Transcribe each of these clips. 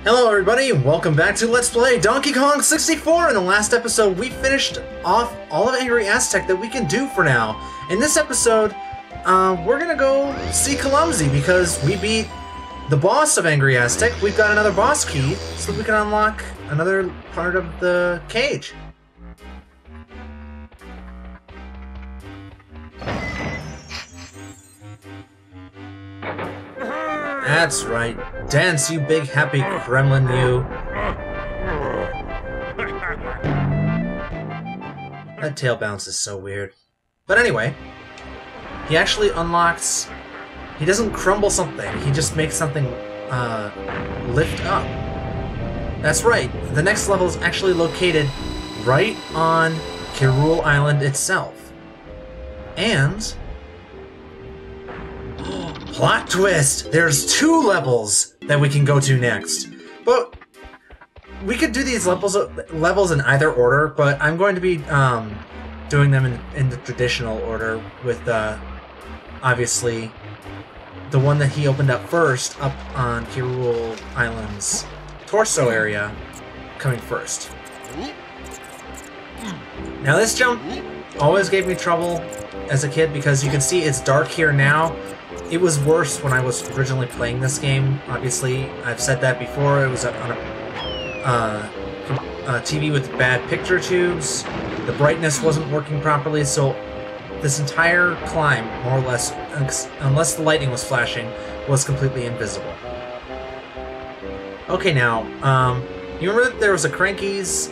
Hello everybody, welcome back to Let's Play Donkey Kong 64! In the last episode, we finished off all of Angry Aztec that we can do for now. In this episode, we're gonna go see Clumsy because we beat the boss of Angry Aztec. We've got another boss key, so we can unlock another part of the cage. That's right. Dance, you big happy Kremlin, you. That tail bounce is so weird. But anyway, he actually unlocks... He doesn't crumble something, he just makes something lift up. That's right, the next level is actually located right on k.rool Island itself. And... plot twist! There's 2 levels that we can go to next. But we could do these levels in either order, but I'm going to be doing them in the traditional order with obviously the one that he opened up first up on k.rool Island's torso area coming first. Now this jump always gave me trouble as a kid because you can see it's dark here now. It was worse when I was originally playing this game. Obviously, I've said that before. It was on a TV with bad picture tubes. The brightness wasn't working properly, so this entire climb, more or less, unless the lightning was flashing, was completely invisible. Okay, now, you remember that there was a Cranky's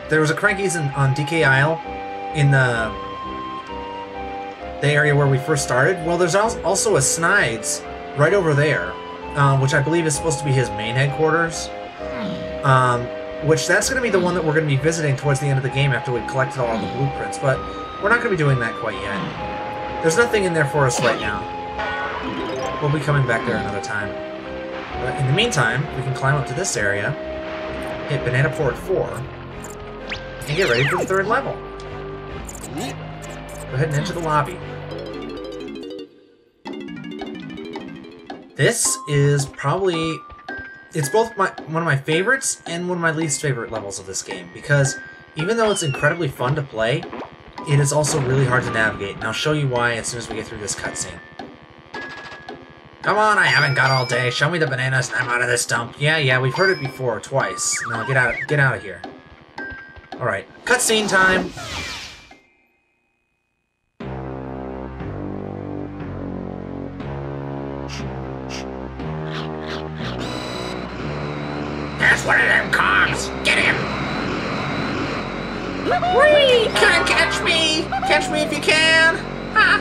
there was a Cranky's on DK Isle in the area where we first started? Well, there's also a Snides right over there, which I believe is supposed to be his main headquarters. Which that's going to be the one that we're going to be visiting towards the end of the game after we've collected all of the blueprints, but we're not going to be doing that quite yet. There's nothing in there for us right now. We'll be coming back there another time. But in the meantime, we can climb up to this area, hit Banana Port 4, and get ready for the 3rd level. Go ahead and enter the lobby. This is probably... It's both one of my favorites and one of my least favorite levels of this game, because even though it's incredibly fun to play, it is also really hard to navigate, and I'll show you why as soon as we get through this cutscene. Come on, I haven't got all day. Show me the bananas and I'm out of this dump. Yeah, we've heard it before, twice. Now get out of here. Alright, cutscene time! That's one of them Kongs! Get him! Whee! Can't catch me! Catch me if you can! Ha!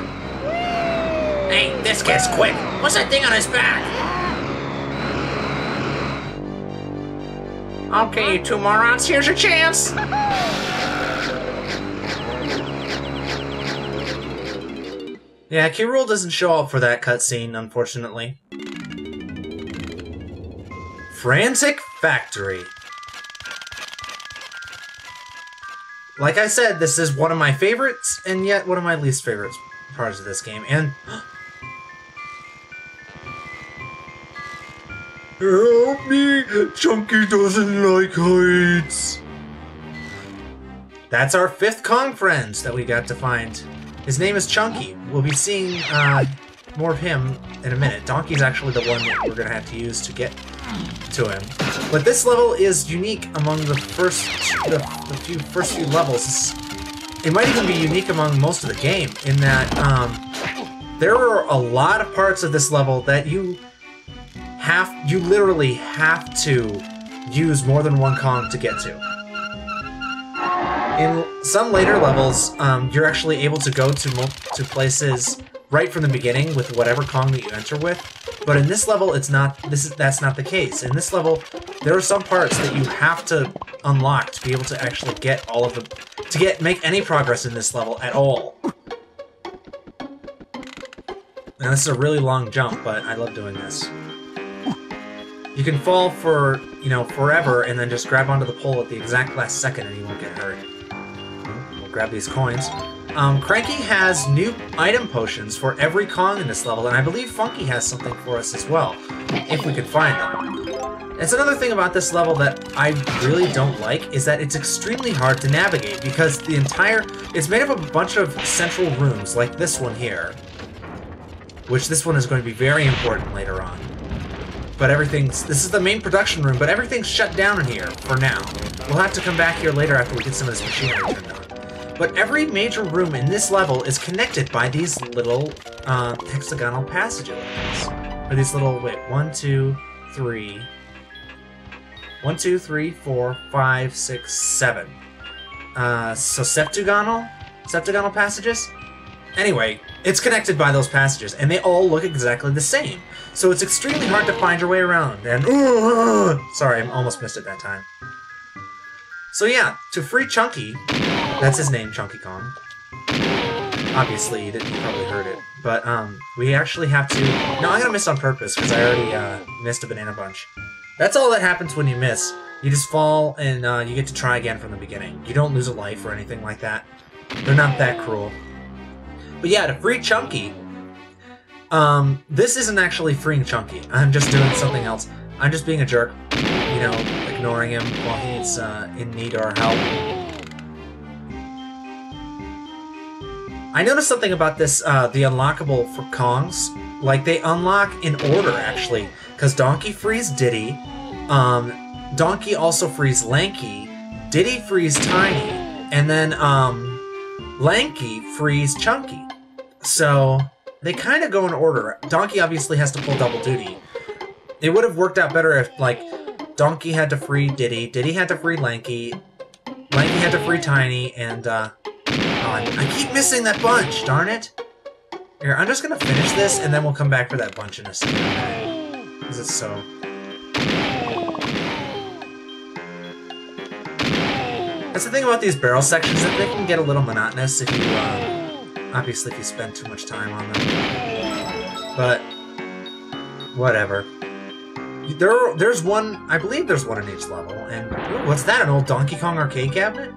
Hey, this kid's quick! What's that thing on his back? Okay, you 2 morons, here's your chance! Yeah, k.rool doesn't show up for that cutscene, unfortunately. Frantic Factory. Like I said, this is one of my favorites, and yet one of my least favorite parts of this game, and... Help me! Chunky doesn't like heights! That's our 5th Kong friend that we got to find. His name is Chunky. We'll be seeing more of him in a minute. Donkey's actually the one that we're going to have to use to get to him. But this level is unique among the first few levels. It might even be unique among most of the game in that there are a lot of parts of this level that you literally have to use more than one Kong to get to. In some later levels, you're actually able to go to places right from the beginning with whatever Kong that you enter with, but in this level, that's not the case. In this level, there are some parts that you have to unlock to be able to actually get all of them, make any progress in this level at all. Now this is a really long jump, but I love doing this. You can fall for, forever and then just grab onto the pole at the exact last second and you won't get hurt. We'll grab these coins. Cranky has new item potions for every Kong in this level, and I believe Funky has something for us as well, if we can find them. It's another thing about this level that I really don't like, is that it's extremely hard to navigate, because it's made up of a bunch of central rooms, like this one here, which this one is going to be very important later on. But this is the main production room, but everything's shut down in here, for now. We'll have to come back here later after we get some of this machinery turned on. But every major room in this level is connected by these little hexagonal passages. Or these little, wait, 1, 2, 3, 4, 5, 6, 7. So septagonal passages? Anyway, it's connected by those passages, and they all look exactly the same. So it's extremely hard to find your way around, and sorry, I almost missed it that time. So yeah, to free Chunky, that's his name, Chunky Kong. Obviously, you probably heard it, but we actually have to... No, I'm gonna miss on purpose, because I already missed a banana bunch. That's all that happens when you miss. You just fall, and you get to try again from the beginning. You don't lose a life or anything like that. They're not that cruel. But yeah, to free Chunky, this isn't actually freeing Chunky. I'm just doing something else. I'm just being a jerk, you know, ignoring him while he's in need of our help. I noticed something about this, the unlockable for Kongs. Like, they unlock in order, actually. Because Donkey frees Diddy, Donkey also frees Lanky, Diddy frees Tiny, and then, Lanky frees Chunky. So, they kind of go in order. Donkey obviously has to pull double duty. It would have worked out better if, like, Donkey had to free Diddy, Diddy had to free Lanky, Lanky had to free Tiny, and, I keep missing that bunch, darn it! Here, I'm just gonna finish this, and then we'll come back for that bunch in a second. Because it's so... That's the thing about these barrel sections, that they can get a little monotonous if you, obviously if you spend too much time on them. But, whatever. There's one, I believe there's one in each level, and... Ooh, what's that, an old Donkey Kong arcade cabinet?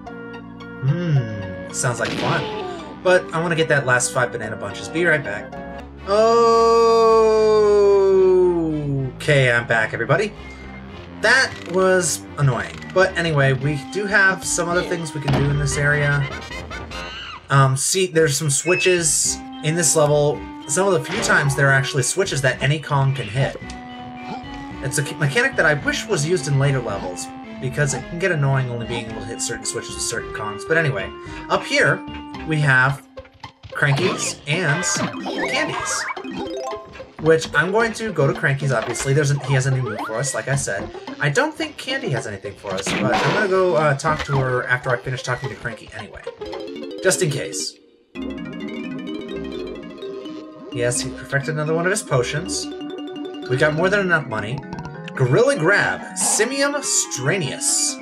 Sounds like fun. But I want to get that last 5 banana bunches. Be right back. Okay, I'm back, everybody. That was annoying. But anyway, we do have some other things we can do in this area. See, there's some switches in this level. Some of the few times there are actually switches that any Kong can hit. It's a mechanic that I wish was used in later levels, because it can get annoying only being able to hit certain switches with certain Kongs. But anyway, up here, we have Crankies and Candies. Which, I'm going to go to Crankies, obviously. He has a new move for us, like I said. I don't think Candy has anything for us, but I'm going to go talk to her after I finish talking to Cranky anyway. Just in case. Yes, he perfected another one of his potions. We got more than enough money. Gorilla Grab, Simium Stranius.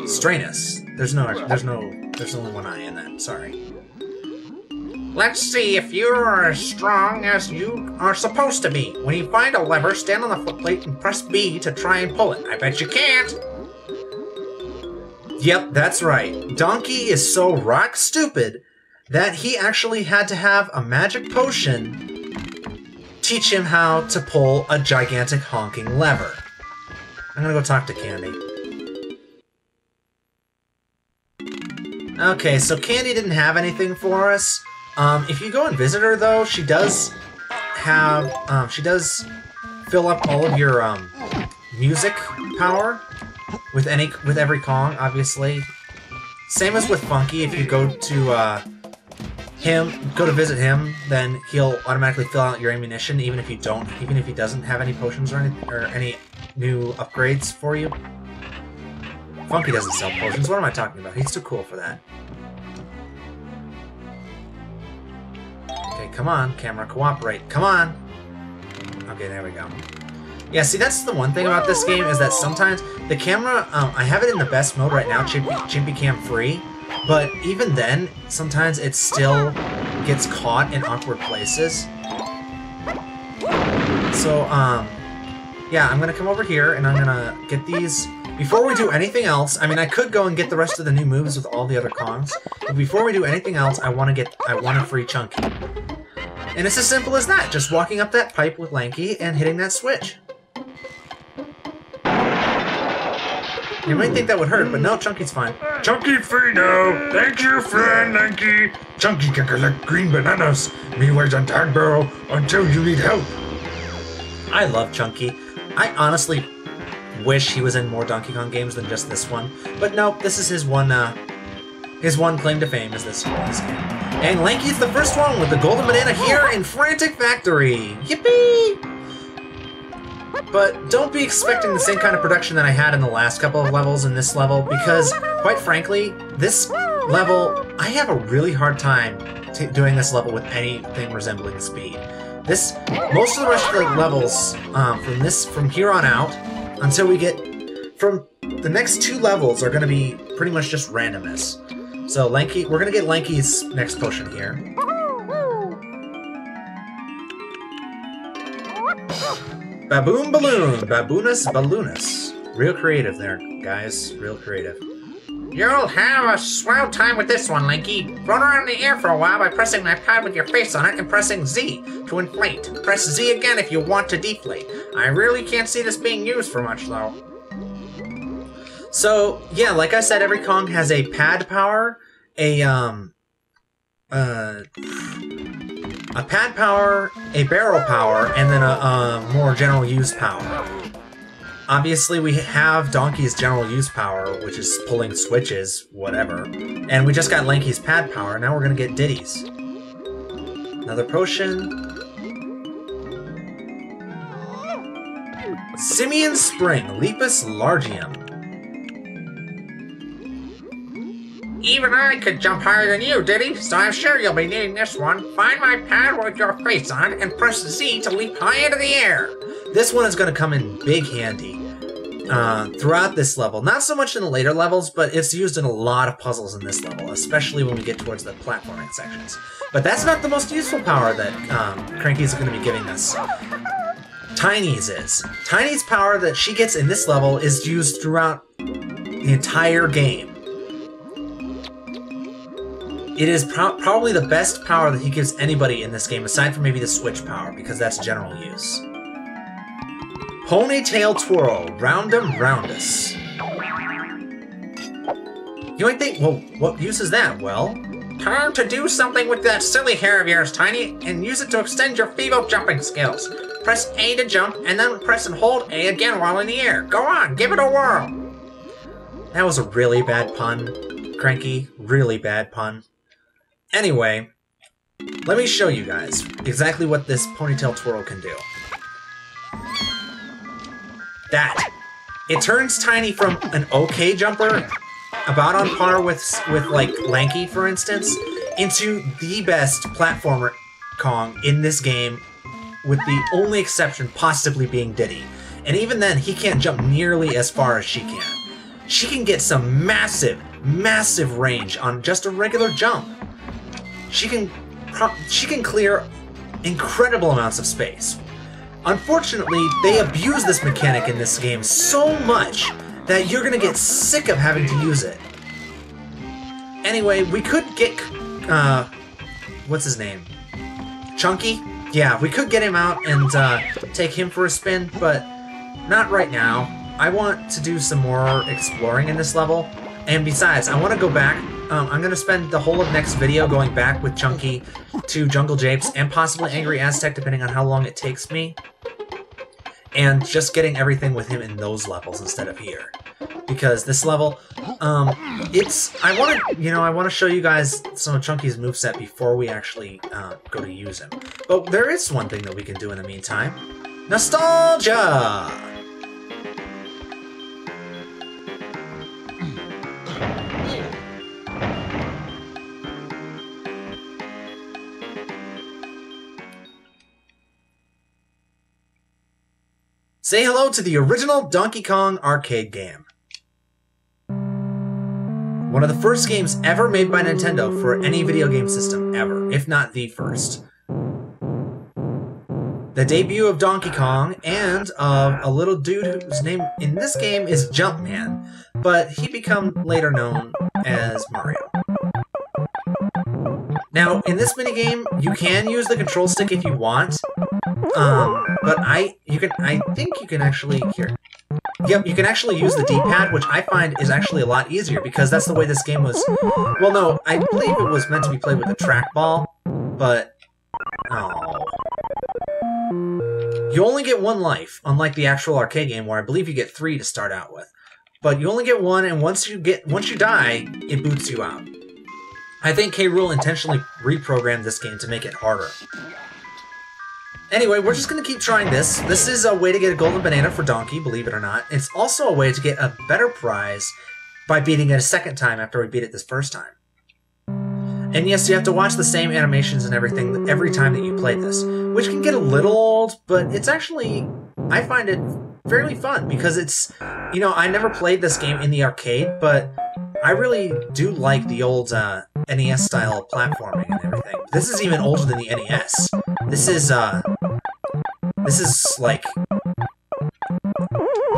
Stranus. There's only one I in that, sorry. Let's see if you're as strong as you are supposed to be. When you find a lever, stand on the footplate and press B to try and pull it. I bet you can't. Yep, that's right. Donkey is so rock stupid that he actually had to have a magic potion teach him how to pull a gigantic honking lever. I'm gonna go talk to Candy. Okay, so Candy didn't have anything for us. If you go and visit her, though, she does have, she does fill up all of your, music power with every Kong, obviously. Same as with Funky, if you go to, go to visit him, then he'll automatically fill out your ammunition, even if he doesn't have any potions or any new upgrades for you. Funky doesn't sell potions, what am I talking about? He's too cool for that. Okay, come on, camera, cooperate. Come on! Okay, there we go. Yeah, see, that's the one thing about this game, is that sometimes the camera, I have it in the best mode right now, Chimpy Cam free, but even then, sometimes it still gets caught in awkward places. So, yeah, I'm gonna come over here, and I'm gonna get these... before we do anything else, I mean, I could go and get the rest of the new moves with all the other Kongs, but before we do anything else, I want to free Chunky. And it's as simple as that, just walking up that pipe with Lanky and hitting that switch. You might think that would hurt, but no, Chunky's fine. Chunky free now! Thank you, friend Lanky! Chunky can collect green bananas, meanwhile on Tag Barrel, until you need help. I love Chunky. I honestly wish he was in more Donkey Kong games than just this one. But no, this is his one claim to fame is this game. And Lanky's the first one with the golden banana here in Frantic Factory! Yippee! But don't be expecting the same kind of production that I had in the last couple of levels in this level, because, quite frankly, this level, I have a really hard time doing this level with anything resembling speed. Most of the rest of the levels, from here on out, until we get, from the next 2 levels are going to be pretty much just randomness. So Lanky, we're going to get Lanky's next potion here. Baboon Balloon, Baboonus Balloonus. Real creative there, guys. Real creative. You'll have a swell time with this one, Lanky. Run around in the air for a while by pressing my pad with your face on it and pressing Z to inflate. Press Z again if you want to deflate. I really can't see this being used for much, though. So, yeah, like I said, every Kong has a pad power, a pad power, a barrel power, and then a more general use power. Obviously, we have Donkey's general use power, which is pulling switches, whatever. And we just got Lanky's pad power, now we're gonna get Diddy's. Another potion. Simian Spring, Lepus Largium. Even I could jump higher than you, Diddy, so I'm sure you'll be needing this one. Find my pad with your face on it and press Z to leap high into the air. This one is going to come in big handy throughout this level. Not so much in the later levels, but it's used in a lot of puzzles in this level, especially when we get towards the platforming sections. But that's not the most useful power that Cranky's going to be giving us. Tiny's is. Tiny's power that she gets in this level is used throughout the entire game. It is probably the best power that he gives anybody in this game, aside from maybe the switch power, because that's general use. Ponytail Twirl, Roundum Roundus. You might think, well, what use is that? Well, time to do something with that silly hair of yours, Tiny, and use it to extend your Feeble jumping skills. Press A to jump, and then press and hold A again while in the air. Go on, give it a whirl. That was a really bad pun, Cranky. Really bad pun. Anyway, let me show you guys exactly what this Ponytail Twirl can do. That. It turns Tiny from an okay jumper, about on par with like Lanky, for instance, into the best platformer Kong in this game, with the only exception possibly being Diddy. And even then, he can't jump nearly as far as she can. She can get some massive, massive range on just a regular jump. She can clear incredible amounts of space. Unfortunately, they abuse this mechanic in this game so much that you're gonna get sick of having to use it. Anyway, we could get, what's his name? Chunky? Yeah, we could get him out and take him for a spin, but not right now. I want to do some more exploring in this level, and besides, I want to go back. I'm going to spend the whole of next video going back with Chunky to Jungle Japes and possibly Angry Aztec, depending on how long it takes me, and just getting everything with him in those levels instead of here. Because this level, I want to show you guys some of Chunky's moveset before we actually go to use him. But there is one thing that we can do in the meantime. Nostalgia! Say hello to the original Donkey Kong arcade game. One of the first games ever made by Nintendo for any video game system ever, if not the first. the debut of Donkey Kong, and of a little dude whose name in this game is Jumpman, but he become later known as Mario. Now, in this minigame, you can use the control stick if you want, but I think you can actually, here. Yep, you can actually use the D-pad, which I find is actually a lot easier, because that's the way this game was... Well, no, I believe it was meant to be played with a trackball, but... Oh. You only get one life, unlike the actual arcade game, where I believe you get 3 to start out with. But you only get 1, and once you die, it boots you out. I think k.rool intentionally reprogrammed this game to make it harder. Anyway, we're just going to keep trying this. This is a way to get a golden banana for Donkey, believe it or not. It's also a way to get a better prize by beating it a second time after we beat it this first time. And yes, you have to watch the same animations and everything every time that you play this, which can get a little old, but it's actually, I find it fairly fun, because it's, you know, I never played this game in the arcade, but I really do like the old NES-style platforming and everything. This is even older than the NES. This is like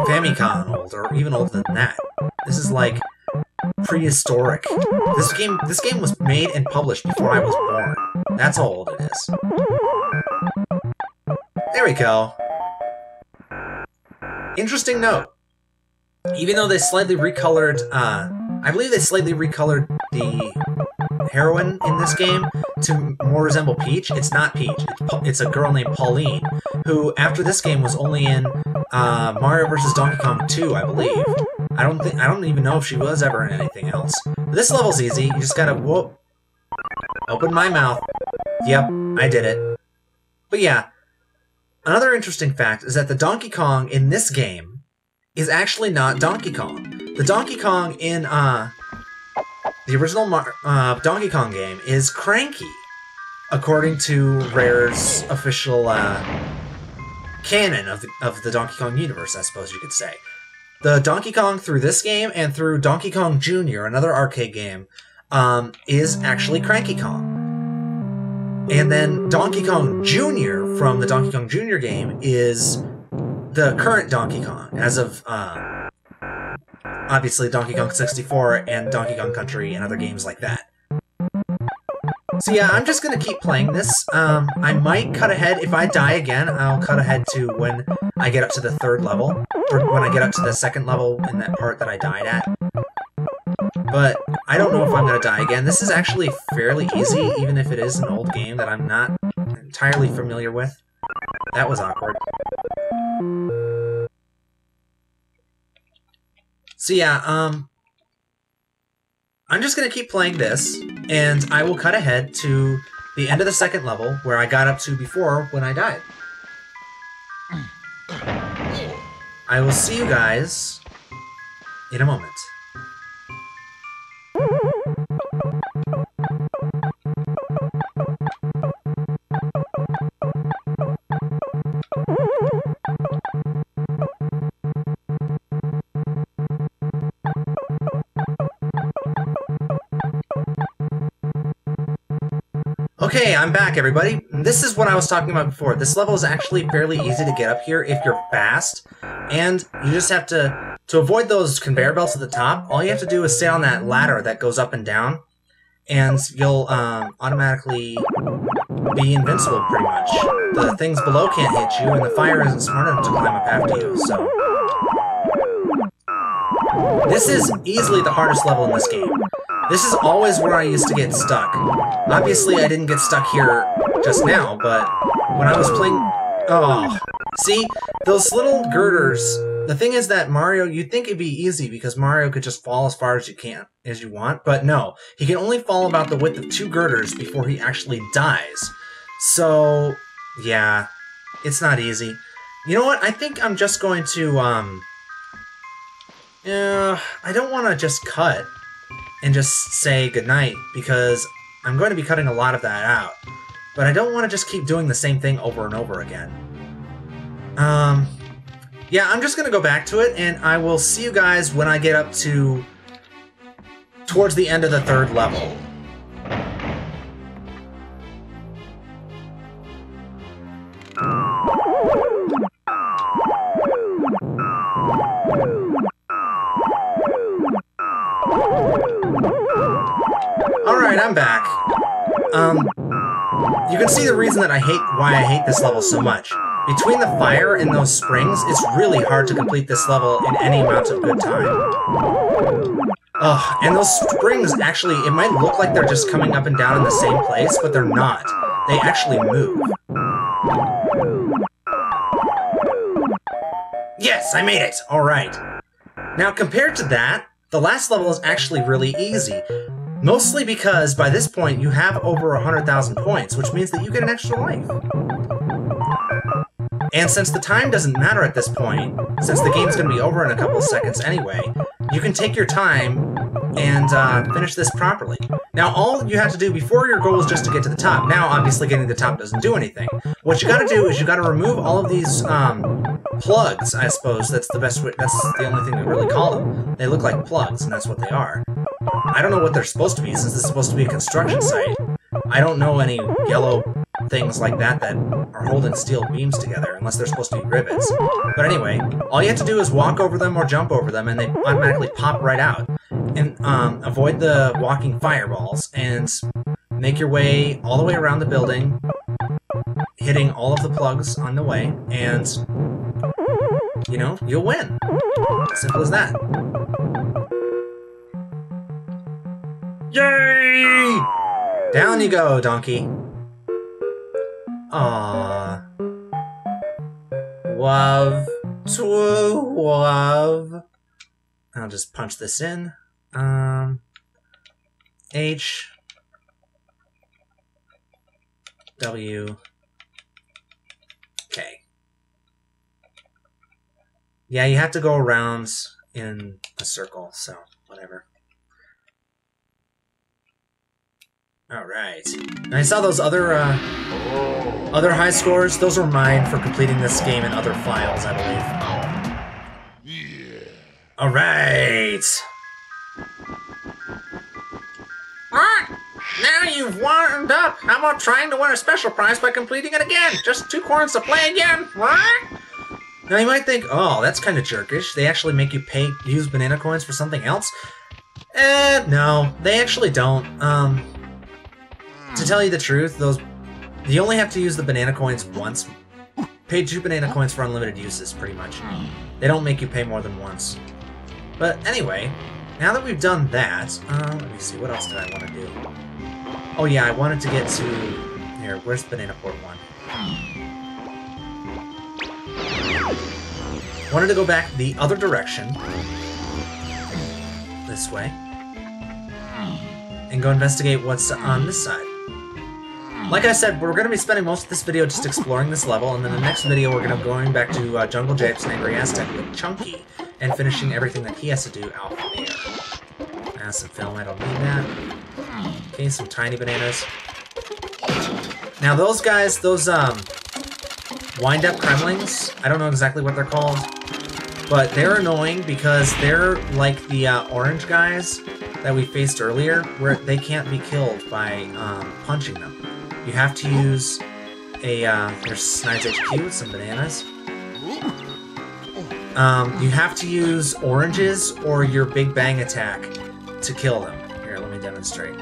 Famicom old, or even older than that. This is like prehistoric. This game was made and published before I was born. That's how old it is. There we go. Interesting note. Even though they slightly recolored, I believe they slightly recolored the heroine in this game to more resemble Peach. It's not Peach. It's a girl named Pauline, who after this game was only in Mario vs. Donkey Kong 2, I believe. I don't even know if she was ever in anything else. But this level's easy. You just gotta whoop. Open my mouth. Yep, I did it. But yeah, another interesting fact is that the Donkey Kong in this game is actually not Donkey Kong. The Donkey Kong in the original Donkey Kong game is Cranky, according to Rare's official canon of the Donkey Kong universe, I suppose you could say. The Donkey Kong through this game and through Donkey Kong Jr., another arcade game, is actually Cranky Kong. And then Donkey Kong Jr. from the Donkey Kong Jr. game is the current Donkey Kong, as of, obviously, Donkey Kong 64 and Donkey Kong Country and other games like that. So yeah, I'm just going to keep playing this. I might cut ahead. If I die again, I'll cut ahead to when I get up to the 3rd level, or when I get up to the 2nd level in that part that I died at. But I don't know if I'm going to die again. This is actually fairly easy, even if it is an old game that I'm not entirely familiar with. That was awkward. So yeah, I'm just going to keep playing this, and I will cut ahead to the end of the 2nd level, where I got up to before when I died. I will see you guys in a moment. Okay, I'm back, everybody. This is what I was talking about before. This level is actually fairly easy to get up here if you're fast, and you just have to avoid those conveyor belts at the top, all you have to do is stay on that ladder that goes up and down, and you'll automatically be invincible, pretty much. The things below can't hit you, and the fire isn't smart enough to climb up after you, so... This is easily the hardest level in this game. This is always where I used to get stuck. Obviously, I didn't get stuck here just now, but when I was playing... Oh, see? Those little girders... The thing is that Mario, you'd think it'd be easy because Mario could just fall as far as you want, but no. He can only fall about the width of 2 girders before he actually dies. So, yeah, it's not easy. You know what? I think I'm just going to, I don't want to just cut and just say goodnight, because I'm going to be cutting a lot of that out. But I don't want to just keep doing the same thing over and over again. Yeah, I'm just going to go back to it, and I will see you guys when I get up to... towards the end of the 3rd level. I'm back. You can see the reason that why I hate this level so much. Between the fire and those springs, it's really hard to complete this level in any amount of good time. Ugh, and those springs actually, it might look like they're just coming up and down in the same place, but they're not. They actually move. Yes, I made it! Alright. Now, compared to that, the last level is actually really easy. Mostly because, by this point, you have over 100,000 points, which means that you get an extra life. And since the time doesn't matter at this point, since the game's going to be over in a couple of seconds anyway, you can take your time and finish this properly. Now, all you have to do before your goal is just to get to the top. Now, obviously, getting to the top doesn't do anything. What you gotta do is you gotta remove all of these plugs, I suppose. That's the best way. That's the only thing we really call them. They look like plugs, and that's what they are. I don't know what they're supposed to be, since this is supposed to be a construction site. I don't know any yellow things like that that are holding steel beams together, unless they're supposed to be rivets. But anyway, all you have to do is walk over them or jump over them, and they automatically pop right out. And avoid the walking fireballs, and make your way all the way around the building, hitting all of the plugs on the way, and, you know, you'll win. Simple as that. Yay! Down you go, donkey. Aww. Love to love. I'll just punch this in. H W K. Yeah, you have to go around in a circle, so whatever. Alright. And I saw those other high scores. Those were mine for completing this game in other files, I believe. Alright! Alright, now you've warmed up. How about trying to win a special prize by completing it again? Just 2 coins to play again, right? Now you might think, oh, that's kind of jerkish. They actually make you use banana coins for something else? No, they actually don't. To tell you the truth, you only have to use the banana coins once. Pay 2 banana coins for unlimited uses, pretty much. They don't make you pay more than once. But anyway, now that we've done that, let me see, what else did I want to do? Oh yeah, I wanted to get to... Here, where's Banana Port 1? Wanted to go back the other direction. This way. And go investigate what's on this side. Like I said, we're going to be spending most of this video just exploring this level, and then the next video we're going to be going back to Jungle Japes and Angry Aztec with Chunky, and finishing everything that he has to do out there. Acid film, I don't need that. Okay, some tiny bananas. Now those guys, those wind-up Kremlings, I don't know exactly what they're called, but they're annoying because they're like the orange guys that we faced earlier, where they can't be killed by punching them. You have to use a, there's Snides HQ with some bananas. You have to use oranges or your Big Bang attack to kill them. Here, let me demonstrate.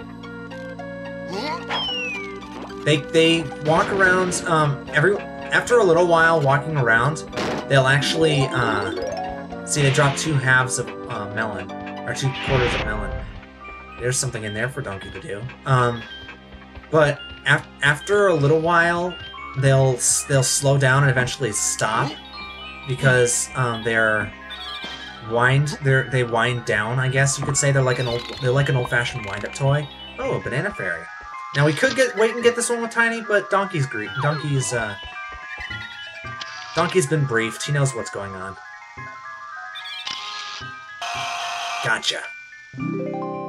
They walk around, after a little while walking around, they'll actually, see, they drop 2 halves of melon, or 2 quarters of melon. There's something in there for Donkey to do. But after a little while, they'll slow down and eventually stop because they wind down. I guess you could say they're like an old-fashioned wind-up toy. Oh, a banana fairy. Now we could wait and get this one with Tiny, but Donkey's been briefed. He knows what's going on. Gotcha.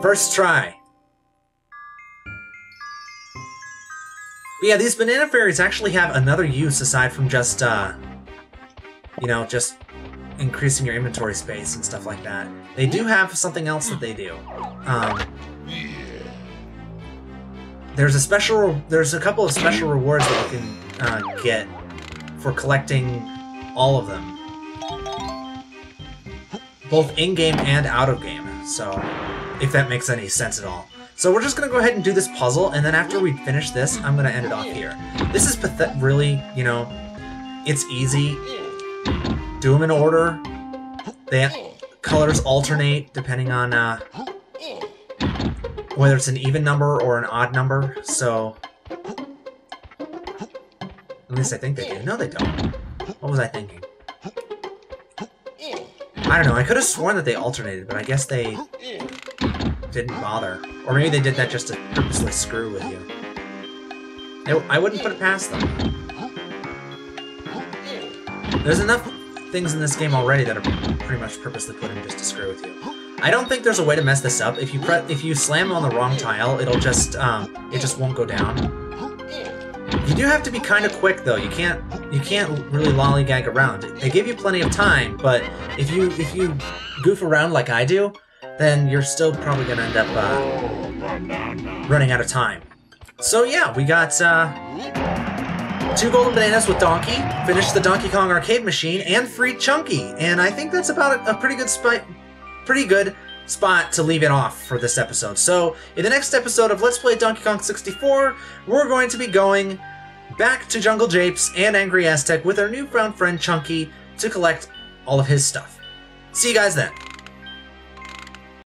First try. But yeah, these banana fairies actually have another use aside from just, you know, just increasing your inventory space and stuff like that. They do have something else that they do. There's a couple of special rewards that you can get for collecting all of them, both in-game and out of game. So, if that makes any sense at all. So we're just going to go ahead and do this puzzle, and then after we finish this, I'm going to end it off here. This is really, you know, it's easy. Do them in order. The colors alternate depending on whether it's an even number or an odd number, so... At least I think they do. No, they don't. What was I thinking? I don't know, I could have sworn that they alternated, but I guess they didn't bother. Or maybe they did that just to purposely screw with you. I wouldn't put it past them. There's enough things in this game already that are pretty much purposely put in just to screw with you. I don't think there's a way to mess this up. If you slam on the wrong tile, it'll just it just won't go down. You do have to be kind of quick though. You can't really lollygag around. They give you plenty of time, but if you goof around like I do, then you're still probably gonna end up running out of time. So yeah, we got 2 golden bananas with Donkey, finished the Donkey Kong arcade machine, and freed Chunky. And I think that's about a pretty good spot to leave it off for this episode. So in the next episode of Let's Play Donkey Kong 64, we're going to be going back to Jungle Japes and Angry Aztec with our newfound friend Chunky to collect all of his stuff. See you guys then.